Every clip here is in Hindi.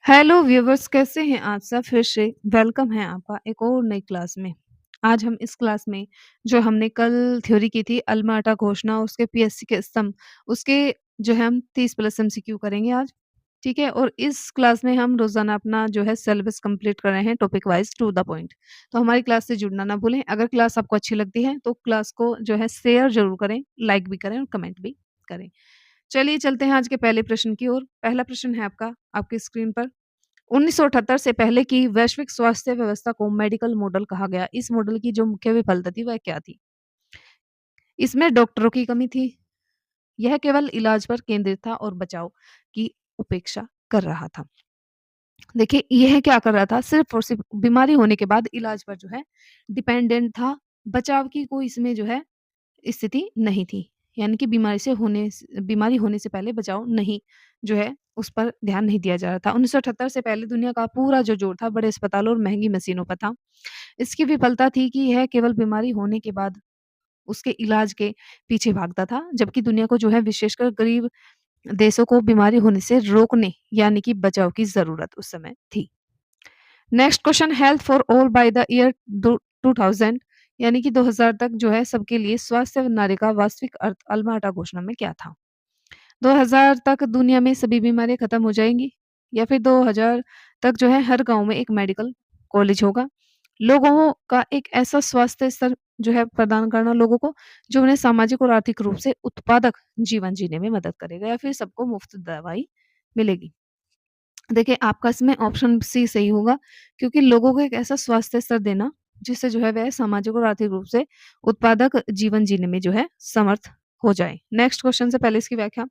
हेलो व्यूअर्स, कैसे हैं आप सब? फिर से वेलकम है आपका एक और नई क्लास में। आज हम इस क्लास में जो हमने कल थ्योरी की थी अल्मा-अटा घोषणा, उसके पीएससी के स्तंभ, उसके जो है हम 30 प्लस एमसीक्यू करेंगे आज, ठीक है? और इस क्लास में हम रोज़ाना अपना जो है सिलेबस कंप्लीट कर रहे हैं topic wise to the point. तो हमारी क्लास से जुड़ना ना भूलें। अगर क्लास आपको अच्छी लगती है तो क्लास को जो है शेयर ज़रूर करें, लाइक भी करें और कमेंट भी करें। चलिए चलते हैं आज के पहले प्रश्न की ओर। पहला प्रश्न है आपका, आपकी स्क्रीन पर। 1978 से पहले की वैश्विक स्वास्थ्य व्यवस्था को मेडिकल मॉडल कहा गया। इस मॉडल की जो मुख्य विफलता थी वह क्या थी? इसमें डॉक्टरों की कमी थी, यह केवल इलाज पर केंद्रित था और बचाव की उपेक्षा कर रहा था। देखिए, यह क्या कर रहा था, सिर्फ़ और सिर्फ़ बीमारी होने के बाद इलाज पर जो है डिपेंडेंट था, बचाव की कोई इसमें जो है स्थिति नहीं थी। यानी कि बीमारी होने से पहले बचाव नहीं जो है उस पर ध्यान नहीं दिया जा रहा था। 1978 से पहले दुनिया का पूरा जो जोर था बड़े अस्पतालों और महँगी मशीनों पर था। इसकी विफलता थी कि यह केवल बीमारी होने के बाद उसके इलाज के पीछे भागता था, जबकि दुनिया को जो है विशेषकर गरीब देशों को बीमारी होने से रोकने यानी कि बचाव की ज़रूरत उस समय थी। Next question, health for all by the year दो 2000 यानी कि 2000 तक जो है सबके लिए स्वास्थ्य नारे का वास्तविक अर्थ अल्मा-अटा घोषणा में क्या था? 2000 तक दुनिया में सभी बीमारियाँ खत्म हो जाएँगी या फिर 2000 तक जो है हर गाँव में एक मेडिकल कॉलेज होगा। लोगों का एक ऐसा स्वास्थ्य स्तर जो है प्रदान करना लोगों को, जो उन्हें सामाजिक और आर्थिक रूप से उत्पादक जीवन जीने में मदद करेगा या फिर सबको मुफ्त दवाई मिलेगी। देखिए, आपका इसमें ऑप्शन सी सही होगा, क्योंकि लोगों को एक ऐसा स्वास्थ्य स्तर देना, जिससे जो है वह सामाजिक और आर्थिक रूप से उत्पादक जीवन जीने में जो है समर्थ हो जाए। नेक्स्ट क्वेश्चन से पहले इसकी व्याख्या।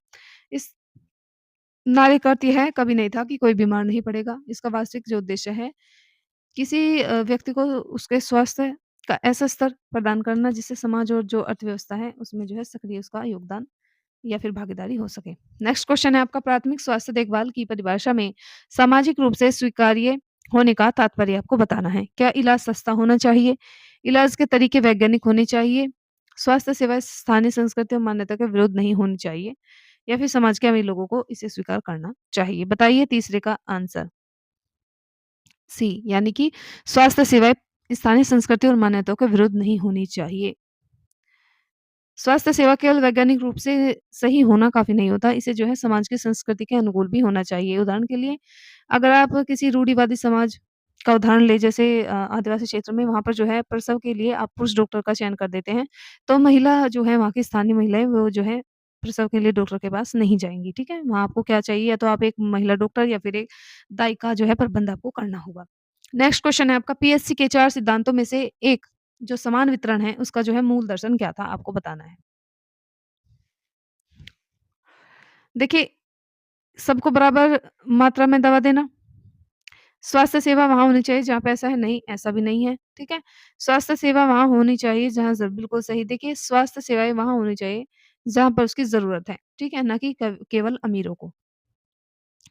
इस नारे का अर्थ ये है, कभी नहीं था कि कोई बीमार नहीं पड़ेगा। इसका वास्तविक जो उद्देश्य है, किसी व्यक्ति को उसके स्वास्थ्य का ऐसा स्तर प्रदान करना, जिससे समाज और जो अर्थव्यवस्था है, उसमें जो है सक्रिय उसका योगदान या फिर भागीदारी हो सके। नेक्स्ट क्वेश्चन है आपका, प्राथमिक स्वास्थ्य देखभाल की परिभाषा में सामाजिक रूप से स्वीकार्य होने का तात्पर्य आपको बताना है। क्या इलाज सस्ता होना चाहिए? इलाज के तरीके वैज्ञानिक होने चाहिए? स्वास्थ्य सेवाएँ स्थानीय संस्कृति और मान्यता के विरुद्ध नहीं होनी चाहिए? या फिर समाज के अमीर लोगों को इसे स्वीकार करना चाहिए? बताइए तीसरे का आंसर। सी यानी कि स्वास्थ्य सेवाएँ स्थानीय संस्कृति और मान्यताओं के विरुद्ध नहीं होनी चाहिए। स्वास्थ्य सेवा केवल वैज्ञानिक रूप से सही होना काफ़ी नहीं होता, इसे जो है समाज की संस्कृति के अनुकूल भी होना चाहिए। उदाहरण के लिए, अगर आप किसी रूढ़िवादी समाज का उदाहरण लें, जैसे आदिवासी क्षेत्र में, वहाँ पर जो है प्रसव के लिए आप पुरुष डॉक्टर का चयन कर देते हैं, तो महिला जो है, वहाँ की स्थानीय महिलाएँ वो जो है प्रसव के लिए डॉक्टर के पास नहीं जाएँगी, ठीक है? वहाँ आपको क्या चाहिए, या तो आप एक महिला डॉक्टर या फिर एक दाई का जो है प्रबंध आपको करना होगा। नेक्स्ट क्वेश्चन है आपका, पीएससी के 4 सिद्धांतों में से एक जो समान वितरण है, उसका जो है मूल दर्शन क्या था? आपको बताना है। देखिए, सबको बराबर मात्रा में दवा देना, स्वास्थ्य सेवा वहाँ होनी चाहिए जहाँ पैसा है, नहीं ऐसा भी नहीं है, ठीक है? स्वास्थ्य सेवा वहाँ होनी चाहिए जहाँ बिल्कुल सही, देखिए स्वास्थ्य सेवाएँ वहाँ होनी चाहिए जहाँ पर उसकी ज़रूरत है, ठीक है? ना कि केवल अमीरों को।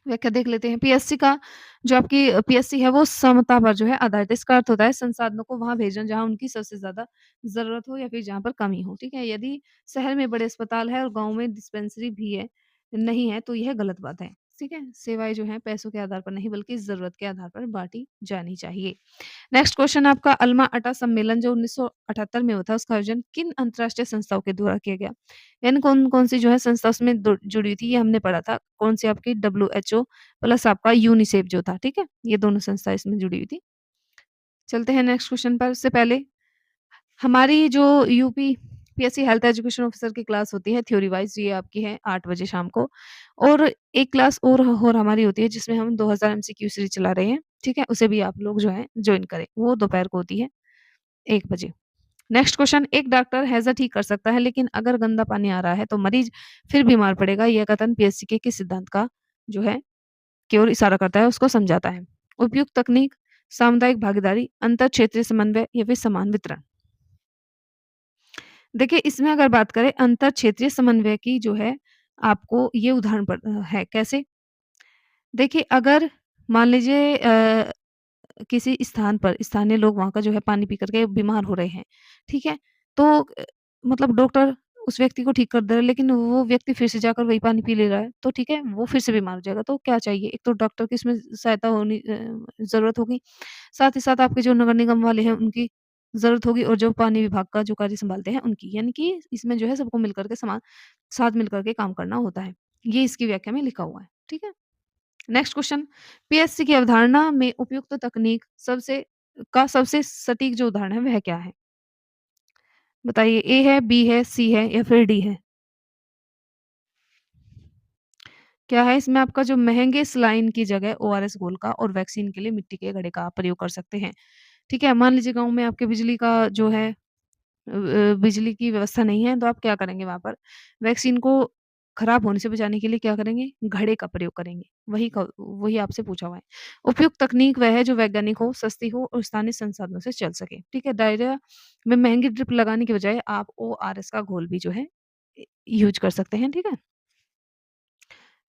व्याख्या देख लेते हैं। पीएससी का जो आपकी पीएससी है वो समता पर जो है आधारित है। इसका अर्थ होता है संसाधनों को वहाँ भेजना जहाँ उनकी सबसे ज़्यादा ज़रूरत हो या फिर जहाँ पर कमी हो, ठीक है? यदि शहर में बड़े अस्पताल है और गाँव में डिस्पेंसरी भी है नहीं है, तो यह गलत बात है, ठीक है? सेवाएँ जो हैं पैसों के आधार पर नहीं बल्कि ज़रूरत के आधार पर बाँटी जानी चाहिए। नेक्स्ट क्वेश्चन आपका, अल्मा-अटा सम्मेलन जो 1978 में हुआ था, उसका आयोजन किन अंतर्राष्ट्रीय संस्थाओं के द्वारा किया गया? यानी कौन-कौन सी जो है संस्था उसमें जुड़ी हुई थी, ये हमने पढ़ा था। कौन सी आपकी डब्ल्यूएचओ प्लस आपका यूनिसेफ जो था, ठीक है? ये दोनों संस्था इसमें जुड़ी हुई थी। चलते हैं नेक्स्ट क्वेश्चन पर, उससे पहले हमारी जो UP PSC health education officer की क्लास होती है थ्योरी वाइज़, ये आपकी है 8 बजे शाम को, और एक क्लास और हमारी होती है जिसमें हम 2000 एमसीक्यू सीरीज़ चला रहे हैं, ठीक है? उसे भी आप लोग जो है जॉइन करें। वो दोपहर को होती है 1 बजे। नेक्स्ट क्वेश्चन, एक डॉक्टर हैज़ा ठीक कर सकता है, लेकिन अगर गंदा पानी आ रहा है तो मरीज फिर बीमार पड़ेगा। यह कथन पीएससी के किस सिद्धांत का जो है की ओर इशारा करता है, उसको समझाता है? उपयुक्त तकनीक, सामुदायिक भागीदारी, अंतर क्षेत्रीय समन्वय या फिर समान वितरण? देखिए, इसमें अगर बात करें अंतर क्षेत्रीय समन्वय की जो है, आपको ये उदाहरण है कैसे? देखिए, अगर मान लीजिए किसी स्थान पर स्थानीय लोग वहाँ का जो है पानी पी कर के बीमार हो रहे हैं, ठीक है? तो मतलब डॉक्टर उस व्यक्ति को ठीक कर दे रहा है, लेकिन वो व्यक्ति फिर से जाकर वही पानी पी ले रहा है, तो ठीक है, वो फिर से बीमार हो जाएगा। तो क्या चाहिए? एक तो डॉक्टर की इसमें सहायता ज़रूरत होगी, साथ ही साथ आपके जो नगर निगम वाले हैं, उनकी ज़रूरत होगी और जो पानी विभाग का जो कार्य सँभालते हैं, उनकी। यानी कि इसमें जो है सबको मिलकर के साथ मिलकर के काम करना होता है। ये इसकी व्याख्या में लिखा हुआ है, ठीक है? नेक्स्ट क्वेश्चन, पीएससी की अवधारणा में उपयुक्त तकनीक सबसे सटीक जो उदाहरण है, वह क्या है? बताइए, ए है, बी है, सी है या फिर डी है? क्या है इसमें? आपका जो महँगे सलाइन की जगह ओआरएस घोल का और वैक्सीन के लिए मिट्टी के घड़े का आप प्रयोग कर सकते हैं। ठीक है? मान लीजिए गाँव में आपके बिजली का जो है बिजली की व्यवस्था नहीं है, तो आप क्या करेंगे वहाँ पर? वैक्सीन को खराब होने से बचाने के लिए क्या करेंगे? घड़े का प्रयोग करेंगे। वही आपसे पूछा हुआ है। उपयुक्त तकनीक वह है जो वैज्ञानिक हो, सस्ती हो और स्थानीय संसाधनों से चल सके। ठीक है? डायरिया में महँगी ड्रिप लगाने की बजाय आप ओआरएस का घोल भी जो है यूज़ कर सकते हैं। ठीक है?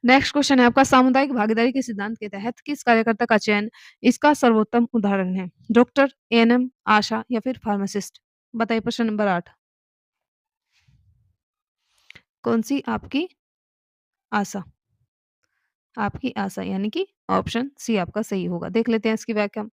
नेक्स्ट क्वेश्चन है आपका, सामुदायिक भागीदारी के सिद्धांत के तहत किस कार्यकर्ता का चयन इसका सर्वोत्तम उदाहरण है? डॉक्टर, एएनएम, आशा या फिर फार्मासिस्ट? बताइए प्रश्न नंबर 8। कौन-सी? आपकी आशा। आपकी आशा यानी कि ऑप्शन सी आपका सही होगा। देख लेते हैं इसकी व्याख्या।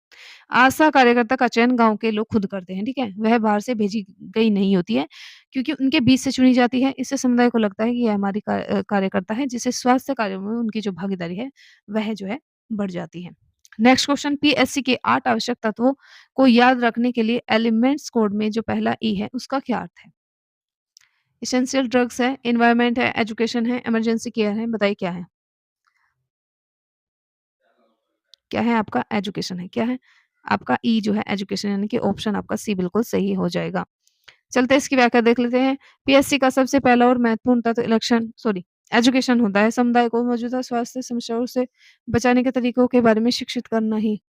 आशा कार्यकर्ता का चयन गाँव के लोग खुद करते हैं, ठीक है? वह बाहर से भेजी गई नहीं होती है, क्योंकि उनके बीच से चुनी जाती है। इससे समुदाय को लगता है कि यह हमारी कार्यकर्ता है, जिससे स्वास्थ्य कार्यों में उनकी जो भागीदारी है, वह जो है बढ़ जाती है। नेक्स्ट क्वेश्चन, पीएससी के 8 आवश्यक तत्वों को याद रखने के लिए एलिमेंट्स कोड में जो पहला ई है, उसका क्या अर्थ है? एसेंशियल ड्रग्स है, एनवायरनमेंट है, एजुकेशन है, इमरजेंसी केयर है, बताइए क्या है? क्या है आपका? एजुकेशन है। क्या है? आपका ई जो है एजुकेशन, यानी कि ऑप्शन आपका सी बिल्कुल सही हो जाएगा। चलते हैं इसकी व्याख्या देख लेते हैं। पीएससी का सबसे पहला और महत्वपूर्ण तत्व एजुकेशन होता है। समुदाय को मौजूदा स्वास्थ्य समस्याओं से बचाने के तरीकों के बारे में शिक्षित करना ही।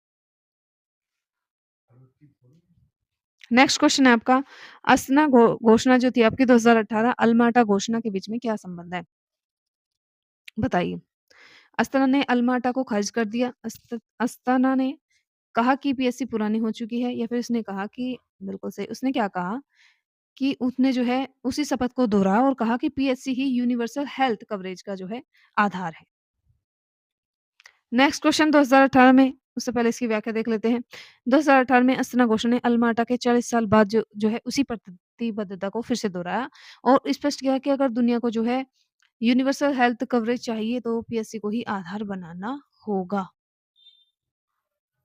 नेक्स्ट क्वेश्चन है आपका, अस्ना घोषणा जो थी आपकी 2018 अल्माटा घोषणा के बीच में क्या संबंध है? बताइए। अस्थाना ने अल्माटा को खारिज कर दिया। अस्थाना ने कहा कि पीएससी पुरानी हो चुकी है, या फिर उसने कहा कि बिल्कुल सही, उसने क्या कहा कि उसने जो है उसी शपथ को दोहराया और कहा कि पीएससी ही यूनिवर्सल हेल्थ कवरेज का जो है आधार है। नेक्स्ट क्वेश्चन, 2018 में, उससे पहले इसकी व्याख्या देख लेते हैं। 2018 में अस्थना घोषणा ने अल्माटा के 40 साल बाद जो है उसी प्रतिबद्धता को फिर से दोहराया और स्पष्ट किया कि अगर दुनिया को जो है यूनिवर्सल हेल्थ कवरेज चाहिए तो पीएससी को ही आधार बनाना होगा।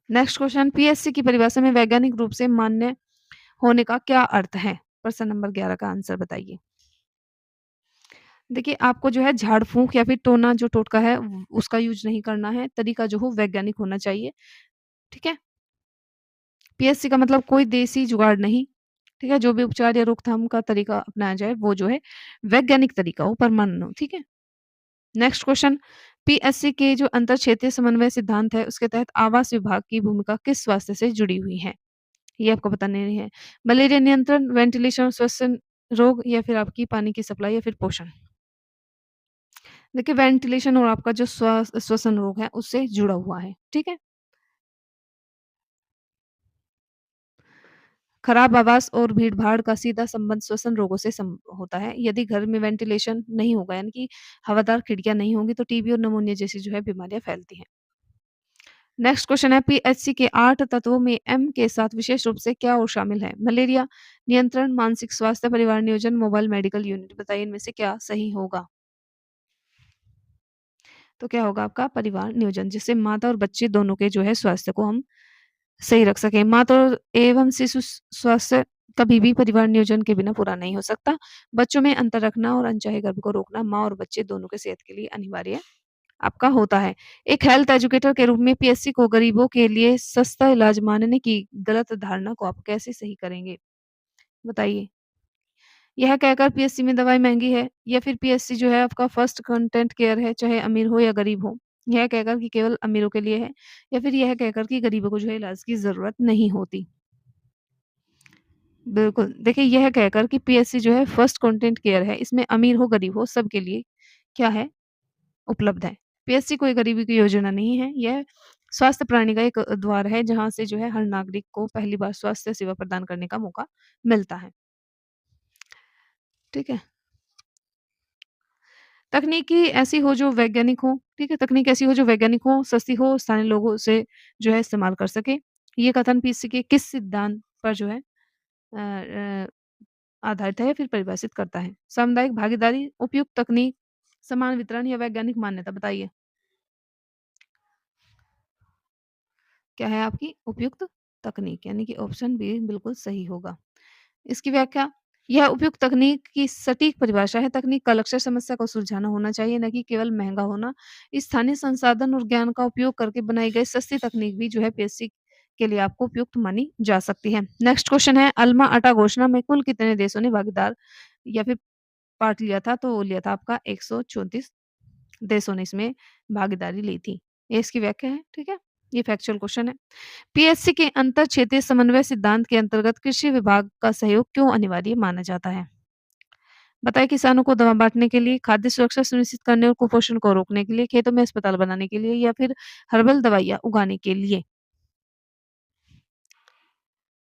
नेक्स्ट क्वेश्चन, पीएससी की परिभाषा में वैज्ञानिक रूप से मान्य होने का क्या अर्थ है? प्रश्न नंबर 11 का आंसर बताइए। देखिए, आपको जो है झाड़-फूँक या फिर टोना जो टोटका है उसका यूज़ नहीं करना है, तरीका जो हो वैज्ञानिक होना चाहिए, ठीक है? पीएससी का मतलब कोई देसी जुगाड़ नहीं, ठीक है? जो भी उपचार या रोकथाम का तरीका अपनाया जाए वो जो है वैज्ञानिक तरीका हो, प्रमाणन हो, ठीक है? नेक्स्ट क्वेश्चन, पीएससी के जो अंतर क्षेत्रीय समन्वय सिद्धांत है उसके तहत आवास विभाग की भूमिका किस स्वास्थ्य से जुड़ी हुई है? ये आपको पता नहीं है। मलेरिया नियंत्रण, वेंटिलेशन, श्वसन रोग या फिर आपकी पानी की सप्लाई या फिर पोषण? देखिए, वेंटिलेशन और आपका जो श्वसन रोग है उससे जुड़ा हुआ है, ठीक है? खराब आवास और भीड़-भाड़ का सीधा संबंध श्वसन रोगों से होता है। यदि घर में वेंटिलेशन नहीं होगा, यानी कि हवादार खिड़कियाँ नहीं होंगी, तो टीबी और निमोनिया जैसी जो है बीमारियाँ फैलती हैं। नेक्स्ट क्वेश्चन है, पीएचसी के 8 तत्वों में एम के साथ विशेष रूप से क्या और शामिल है? मलेरिया नियंत्रण, मानसिक स्वास्थ्य, परिवार नियोजन, मोबाइल मेडिकल यूनिट। बताइए इनमें से क्या सही होगा? तो क्या होगा आपका? परिवार नियोजन, जिससे माता और बच्चे दोनों के जो है स्वास्थ्य को हम सही रख सकें। माता एवं शिशु स्वास्थ्य कभी भी परिवार नियोजन के बिना पूरा नहीं हो सकता। बच्चों में अंतर रखना और अनचाहे गर्भ को रोकना माँ और बच्चे दोनों के सेहत के लिए अनिवार्य आपका होता है। एक हेल्थ एजुकेटर के रूप में पीएससी को गरीबों के लिए सस्ता इलाज मानने की गलत धारणा को आप कैसे सही करेंगे? बताइए। यह कहकर पीएससी में दवाई महँगी है, या फिर पीएससी जो है आपका फर्स्ट कंटेंट केयर है, चाहे अमीर हो या गरीब हो। यह कहकर कि केवल अमीरों के लिए है, या फिर यह कहकर कि गरीबों को जो है इलाज की ज़रूरत नहीं होती। बिल्कुल, देखिए यह कहकर कि पीएससी जो है फर्स्ट कंटेंट केयर है, इसमें अमीर हो, गरीब हो, सबके लिए क्या है? उपलब्ध है। पीएससी कोई गरीबी की योजना नहीं है, यह स्वास्थ्य प्रणाली का एक द्वार है, जहाँ से जो है हर नागरिक को पहली बार स्वास्थ्य सेवा प्रदान करने का मौका मिलता है। ठीक है? तकनीकी ऐसी हो जो वैज्ञानिक हो, ठीक है? तकनीक ऐसी हो जो वैज्ञानिक हो, सस्ती हो, स्थानीय लोगों से जो है इस्तेमाल कर सके। ये कथन पीएससी के किस सिद्धांत पर जो है आधारित है या फिर परिभाषित करता है? सामुदायिक भागीदारी, उपयुक्त तकनीक, समान वितरण या वैज्ञानिक मान्यता बताइए? क्या है आपकी उपयुक्त तकनीक यानी कि ऑप्शन बी बिल्कुल सही होगा। इसकी व्याख्या, यह उपयुक्त तकनीक की सटीक परिभाषा है। तकनीक का लक्ष्य समस्या को सुलझाना होना चाहिए, न कि केवल महंगा होना। स्थानीय संसाधन और ज्ञान का उपयोग करके बनाई गई सस्ती तकनीक भी जो है पीएससी के लिए आपको उपयुक्त मानी जा सकती है। नेक्स्ट क्वेश्चन है, अल्मा अटा घोषणा में कुल कितने देशों ने भागीदार या फिर पार्ट लिया था? तो वो लिया था आपका 134 देशों ने इसमें भागीदारी ली थी। ये इसकी व्याख्या है, ठीक है? ये फैक्चुअल क्वेश्चन है। पीएससी के अंतर क्षेत्रीय समन्वय सिद्धांत के अंतर्गत कृषि विभाग का सहयोग क्यों अनिवार्य माना जाता है? बताइए, किसानों को दवा बांटने के लिए, खाद्य सुरक्षा सुनिश्चित करने और कुपोषण को रोकने के लिए, खेतों में अस्पताल बनाने के लिए या फिर हर्बल दवाइयाँ उगाने के लिए?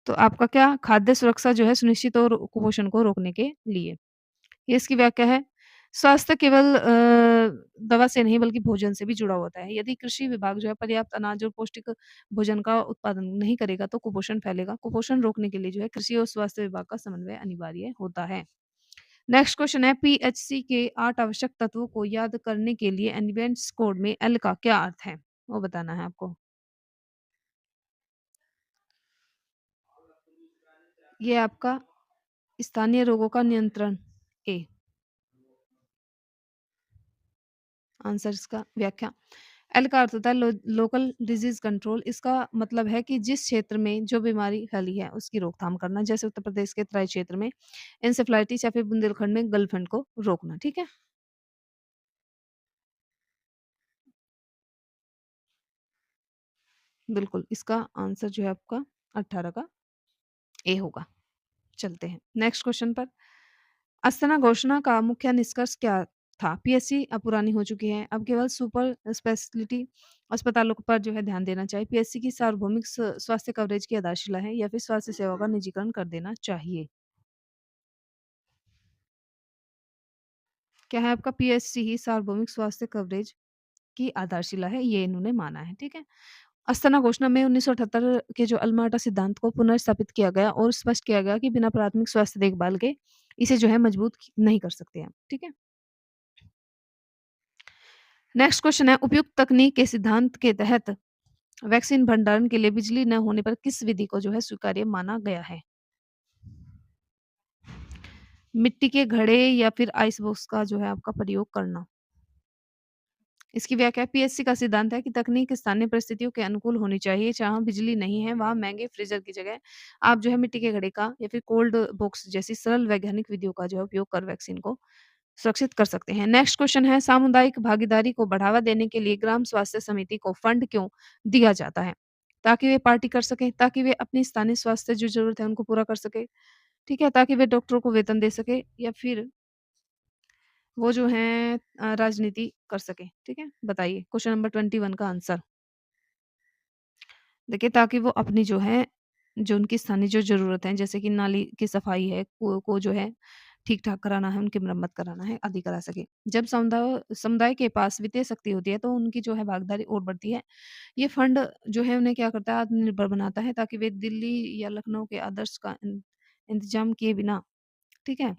तो आपका क्या खाद्य सुरक्षा जो है सुनिश्चित और कुपोषण को रोकने के लिए। ये इसकी व्याख्या है। स्वास्थ्य केवल दवा से नहीं बल्कि भोजन से भी जुड़ा होता है। यदि कृषि विभाग जो है पर्याप्त अनाज और पौष्टिक भोजन का उत्पादन नहीं करेगा तो कुपोषण फैलेगा। कुपोषण रोकने के लिए जो है कृषि और स्वास्थ्य विभाग का समन्वय अनिवार्य होता है। नेक्स्ट क्वेश्चन है, पीएचसी के 8 आवश्यक तत्वों को याद करने के लिए एनिबेंट्स कोड में एल का क्या अर्थ है? वो बताना है आपको। ये आपका स्थानीय रोगों का नियंत्रण, ए आंसर इसका। व्याख्या, एल का अर्थ होता है लोकल डिजीज कंट्रोल। इसका मतलब है कि जिस क्षेत्र में जो बीमारी फैली है उसकी रोकथाम करना। जैसे उत्तर प्रदेश के तराई क्षेत्र में इंसेफ्लाइटिस या फिर बुंदेलखंड में गर्लफ्रेंड को रोकना, ठीक है? बिल्कुल, इसका आंसर जो है आपका 18 का ए होगा। चलते हैं नेक्स्ट क्वेश्चन पर। अस्थना घोषणा का मुख्य निष्कर्ष क्या था? पीएससी अब पुरानी हो चुकी है, अब केवल सुपर स्पेशलिटी अस्पतालों पर जो है ध्यान देना चाहिए। पीएससी की सार्वभौमिक स्वास्थ्य कवरेज की आधारशिला है या फिर स्वास्थ्य सेवा का निजीकरण कर देना चाहिए। क्या है आपका? पीएससी ही सार्वभौमिक स्वास्थ्य कवरेज की आधारशिला है, ये इन्होंने माना है, ठीक है? अस्थना घोषणा में 1978 के जो अल्मार्टा सिद्धांत को पुनर्स्थापित किया गया और स्पष्ट किया गया कि बिना प्राथमिक स्वास्थ्य देखभाल के इसे जो है मजबूत नहीं कर सकते हैं, ठीक है? नेक्स्ट क्वेश्चन है, उपयुक्त तकनीक के सिद्धांत के तहत वैक्सीन भंडारण के लिए बिजली न होने पर किस विधि को जो है स्वीकार्य माना गया है? मिट्टी के घड़े या फिर आइस बॉक्स का जो है आपका प्रयोग करना। इसकी व्याख्या, पीएससी का सिद्धांत है कि तकनीक स्थानीय परिस्थितियों के अनुकूल होनी चाहिए। जहाँ बिजली नहीं है वहाँ महंगे फ्रीजर की जगह आप जो है मिट्टी के घड़े का या फिर कोल्ड बॉक्स जैसी सरल वैज्ञानिक विधियों का जो है उपयोग कर वैक्सीन को सुरक्षित कर सकते हैं। नेक्स्ट क्वेश्चन है, सामुदायिक भागीदारी को बढ़ावा देने के लिए ग्राम स्वास्थ्य समिति को फंड क्यों दिया जाता है? ताकि वे पार्टी कर सकें, ताकि वे अपनी स्थानीय स्वास्थ्य जो ज़रूरत है उनको पूरा कर सकें, ठीक है? ताकि वे डॉक्टरों को वेतन दे सकें या फिर वो जो हैं राजनीति कर सकें, ठीक है? बताइए क्वेश्चन नंबर 21 का आंसर। देखिए, ताकि वो अपनी जो है, जो उनकी स्थानीय जो ज़रूरत है, जैसे कि नाली की सफाई है, कुओं को जो है ठीक-ठाक कराना है, उनकी मरम्मत कराना है, आदि करा सके। जब समुदाय समुदाय के पास वित्तीय शक्ति होती है, तो उनकी जो है भागीदारी और बढ़ती है। ये फंड जो है उन्हें क्या करता है, आत्मनिर्भर बनाता है, ताकि वे दिल्ली या लखनऊ के आदर्श का इंतज़ाम किए बिना, ठीक है?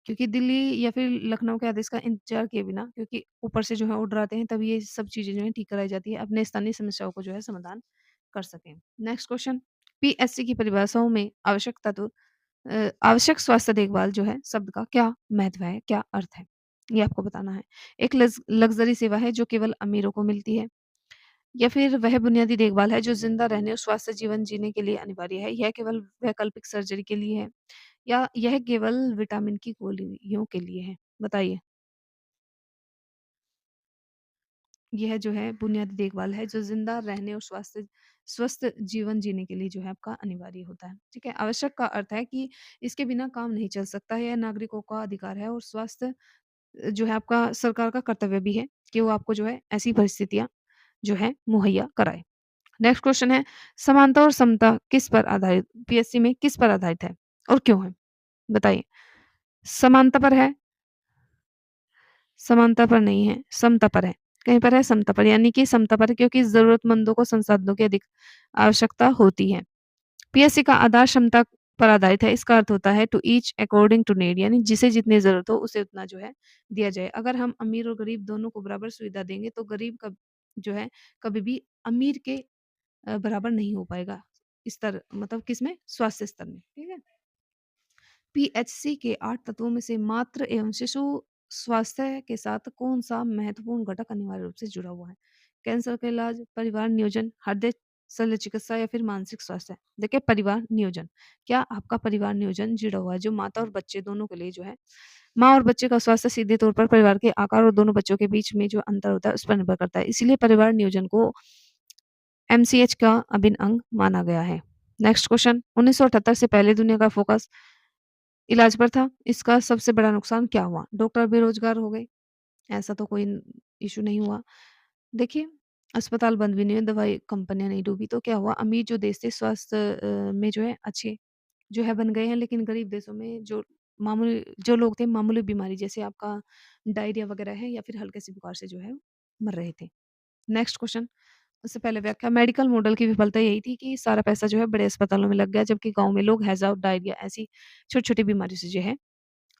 क्योंकि दिल्ली या फिर लखनऊ के आदेश का इंतज़ार किए बिना, क्योंकि ऊपर से जो है ऑर्डर आते हैं, तब ये सब चीज़ें जो हैं ठीक कराई जाती है, अपने स्थानीय समस्याओं को जो है समाधान कर सकें। नेक्स्ट क्वेश्चन, पीएससी की परिभाषाओं में आवश्यक तत्व आवश्यक स्वास्थ्य देखभाल जो है शब्द का क्या महत्व है, क्या अर्थ है? ये आपको बताना है। एक लग्ज़री सेवा है जो केवल अमीरों को मिलती है, या फिर वह बुनियादी देखभाल है जो ज़िंदा रहने और स्वस्थ जीवन जीने के लिए अनिवार्य है, यह केवल वैकल्पिक सर्जरी के लिए है, या यह केवल विटामिन की गोलियों के लिए है? बताइए। यह जो है बुनियादी देखभाल है जो ज़िंदा रहने और स्वस्थ जीवन जीने के लिए जो है आपका अनिवार्य होता है, ठीक है? आवश्यक का अर्थ है कि इसके बिना काम नहीं चल सकता है, यह नागरिकों का अधिकार है और स्वास्थ्य जो है आपका सरकार का कर्तव्य भी है कि वो आपको जो है ऐसी परिस्थितियाँ जो है मुहैया कराए। नेक्स्ट क्वेश्चन है, समानता और समता किस पर आधारित पीएससी में किस पर आधारित है और क्यों है? बताइए। समानता पर है, समानता पर नहीं है, समता पर है। कहीं पर है समता पर, यानी कि समता पर, क्योंकि ज़रूरतमंदों को संसाधनों की अधिक आवश्यकता होती है। पीएससी का आधार क्षमता पर आधारित है। इसका अर्थ होता है to each according to need, यानी जिसे जितनी ज़रूरत हो उसे उतना जो है दिया जाए। अगर हम अमीर और गरीब दोनों को बराबर सुविधा देंगे तो गरीब कब जो है कभी भी अमीर के बराबर नहीं हो पाएगा। स्तर मतलब किसमें? स्वास्थ्य स्तर में, ठीक है? पीएचसी के 8 तत्वों में से मातृ एवं शिशु स्वास्थ्य के साथ कौन-सा महत्वपूर्ण घटक अनिवार्य रूप से जुड़ा हुआ है? कैंसर का इलाज, परिवार नियोजन, हृदय शल्य चिकित्सा या फिर मानसिक स्वास्थ्य? देखिए परिवार नियोजन, क्या आपका परिवार नियोजन जुड़ा हुआ है? जो माता और बच्चे दोनों के लिए जो है, माँ और बच्चे का स्वास्थ्य सीधे तौर पर परिवार के आकार और दोनों बच्चों के बीच में जो अंतर होता है उस पर निर्भर करता है। इसीलिए परिवार नियोजन को एमसीएच का अभिन्न अंग माना गया है। नेक्स्ट क्वेश्चन, 1978 से पहले दुनिया का फोकस इलाज पर था। इसका सबसे बड़ा नुकसान क्या हुआ? डॉक्टर बेरोजगार हो गए, ऐसा तो कोई इश्यू नहीं हुआ। देखिए, अस्पताल बंद भी नहीं हुए, दवाई कंपनियाँ नहीं डूबी, तो क्या हुआ? अमीर जो देश थे स्वास्थ्य में जो है अच्छे जो है बन गए हैं, लेकिन गरीब देशों में मामूली जो लोग थे मामूली बीमारी जैसे आपका डायरिया वगैरह है या फिर हल्के से बुखार से जो है मर रहे थे। नेक्स्ट क्वेश्चन, उससे पहले व्याख्या, मेडिकल मॉडल की विफलता यही थी कि सारा पैसा जो है बड़े अस्पतालों में लग गया, जबकि गाँव में लोग हैज़ा और डायरिया ऐसी छोटी-छोटी बीमारियों से जो है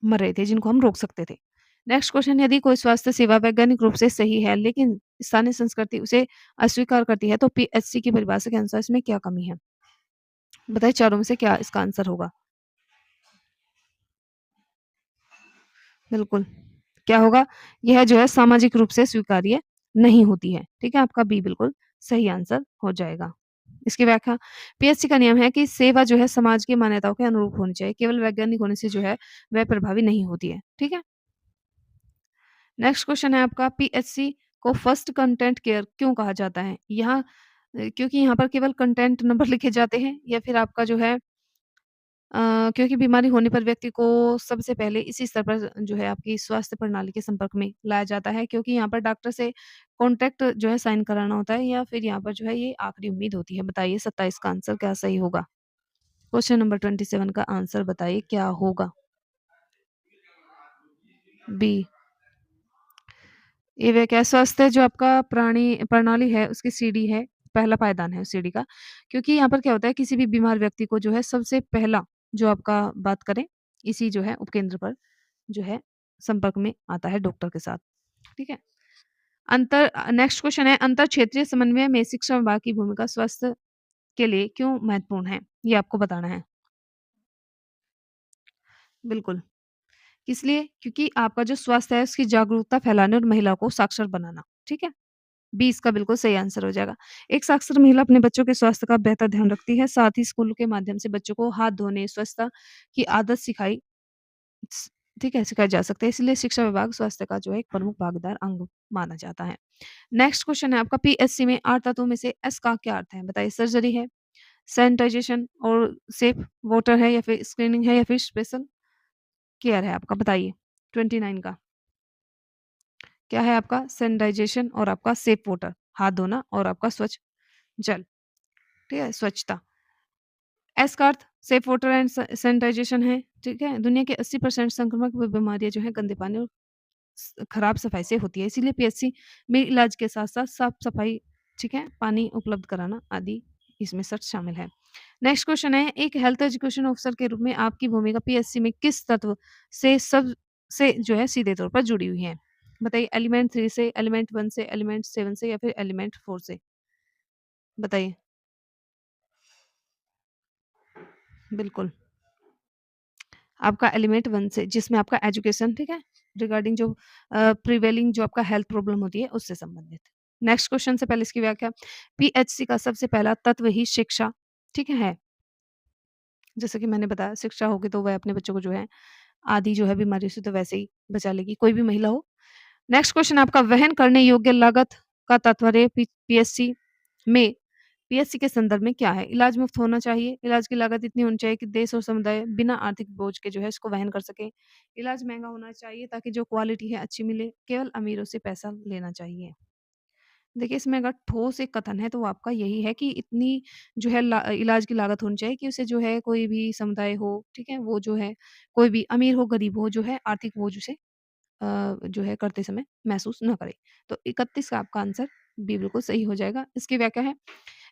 मर रहे थे, जिनको हम रोक सकते थे। नेक्स्ट क्वेश्चन, यदि कोई स्वास्थ्य सेवा वैज्ञानिक रूप से सही है, लेकिन स्थानीय संस्कृति उसे अस्वीकार करती है, तो पीएचसी की परिभाषा के अनुसार इसमें क्या कमी है? बताइए चारों में से क्या इसका आंसर होगा? बिल्कुल, क्या होगा? यह जो है सामाजिक रूप से स्वीकार्य नहीं होती है, ठीक है? आपका बी बिल्कुल सही आंसर हो जाएगा। इसकी व्याख्या, पीएचसी का नियम है कि सेवा जो है समाज की मान्यताओं के अनुरूप होनी चाहिए, केवल वैज्ञानिक होने से जो है वह प्रभावी नहीं होती है, ठीक है? नेक्स्ट क्वेश्चन है आपका, पीएचसी को फर्स्ट कंटेंट केयर क्यों कहा जाता है? यहाँ क्योंकि यहाँ पर केवल कंटेंट नंबर लिखे जाते हैं, या फिर आपका जो है क्योंकि बीमारी होने पर व्यक्ति को सबसे पहले इसी स्तर पर जो है आपकी स्वास्थ्य प्रणाली के संपर्क में लाया जाता है, क्योंकि यहाँ पर डॉक्टर से कॉन्ट्रैक्ट जो है साइन कराना होता है, या फिर यहाँ पर जो है ये आखिरी उम्मीद होती है। बताइए 27 का आंसर क्या सही होगा? क्वेश्चन नंबर 27 का आंसर बताइए क्या होगा? बी। ये वे क्या स्वास्थ्य जो आपका प्राणी प्रणाली है उसकी सीढ़ी है, पहला पायदान है उस सीढ़ी का। क्योंकि यहाँ पर क्या होता है, किसी भी बीमार व्यक्ति को जो है सबसे पहला जो आपका बात करें इसी जो है उपकेंद्र पर जो है संपर्क में आता है डॉक्टर के साथ, ठीक है? नेक्स्ट क्वेश्चन है, अंतर क्षेत्रीय समन्वय में शिक्षा विभाग की भूमिका स्वास्थ्य के लिए क्यों महत्वपूर्ण है? ये आपको बताना है। बिल्कुल, किस लिए? क्योंकि आपका जो स्वास्थ्य है उसकी जागरूकता फैलाने और महिला को साक्षर बनाना, ठीक है? बी इसका बिल्कुल सही आंसर हो जाएगा। एक साक्षर महिला अपने बच्चों के स्वास्थ्य का बेहतर ध्यान रखती है, साथ ही स्कूल के माध्यम से बच्चों को हाथ धोने, स्वच्छता की आदत स ठीक है, सिखाई जा सकती है। इसलिए शिक्षा विभाग स्वास्थ्य का जो है एक प्रमुख भागीदार अंग माना जाता है। नेक्स्ट क्वेश्चन है आपका, पीएचसी में 8 तत्वों में से एस का क्या अर्थ है? बताइए, सर्जरी है, सैनिटाइजेशन और सेफ वाटर है, या फिर स्क्रीनिंग है, या फिर स्पेशल केयर है आपका? बताइए 29 का क्या है आपका? सैनिटाइजेशन और आपका सेफ वाटर, हाथ धोना और आपका स्वच्छ जल, ठीक है? स्वच्छता। एस का अर्थ सेफ वाटर एंड सैनिटाइजेशन है, ठीक है? दुनिया के 80% संक्रामक बीमारियाँ जो हैं गंदे पानी और खराब सफाई से होती है। इसीलिए पीएचसी में इलाज के साथ-साथ साफ-सफाई, ठीक है? पानी उपलब्ध कराना आदि इसमें शर्त शामिल है। नेक्स्ट क्वेश्चन है, एक हेल्थ एजुकेशन ऑफिसर के रूप में आपकी भूमिका पीएचसी में किस तत्व से सबसे जो है सीधे तौर पर जुड़ी हुई है? बताइए, एलिमेंट 3 से, एलिमेंट 1 से, एलिमेंट 7 से, या फिर एलिमेंट 4 से? बताइए। बिल्कुल। आपका एलिमेंट 1 से, जिसमें आपका एजुकेशन, ठीक है? रिगार्डिंग जो प्रिवेलिंग जो आपका हेल्थ प्रॉब्लम होती है उससे संबंधित। नेक्स्ट क्वेश्चन से पहले इसकी व्याख्या, पीएचसी का सबसे पहला तत्व ही शिक्षा, ठीक है? जैसे कि मैंने बताया शिक्षा होगी तो वह अपने बच्चों को जो है आदि जो है बीमारियों से तो वैसे ही बचा लेगी, कोई भी महिला हो। नेक्स्ट क्वेश्चन आपका, वहन करने योग्य लागत का तात्पर्य पीएचसी में पीएचसी के संदर्भ में क्या है? इलाज मुफ्त होना चाहिए, इलाज की लागत इतनी होनी चाहिए कि देश और समुदाय बिना आर्थिक बोझ के जो है इसको वहन कर सकें। इलाज महँगा होना चाहिए ताकि जो क्वालिटी है अच्छी मिले, केवल अमीरों से पैसा लेना चाहिए। देखिए, इसमें अगर ठोस एक कथन है तो वो आपका यही है कि इतनी जो है इलाज की लागत होनी चाहिए कि उसे जो है कोई भी समुदाय हो, ठीक है? वो जो है कोई भी अमीर हो, गरीब हो, जो है आर्थिक बोझ उसे जो है करते समय महसूस ना करें। तो 31 का आपका आंसर बी बिल्कुल सही हो जाएगा। इसकी व्याख्या है,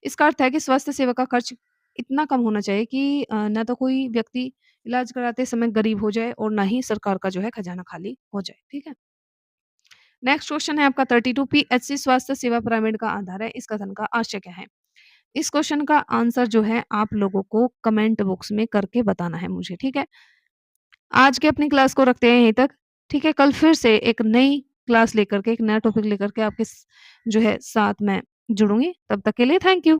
इसका अर्थ है कि स्वास्थ्य सेवा का खर्च इतना कम होना चाहिए कि ना तो कोई व्यक्ति इलाज कराते समय गरीब हो जाए और ना ही सरकार का जो है खजाना खाली हो जाए, ठीक है? नेक्स्ट क्वेश्चन है आपका 32 पीएचसी स्वास्थ्य सेवा पिरामिड का आधार है, इस कथन का आशय क्या है? इस क्वेश्चन का आंसर जो है आप लोगों को कमेंट बॉक्स में करके बताना है मुझे, ठीक है? आज की अपनी क्लास को रखते हैं यहीं तक, ठीक है? कल फिर से एक नई क्लास लेकर के, एक नया टॉपिक लेकर के आपके जो है साथ मैं जुड़ूँगी। तब तक के लिए थैंक यू।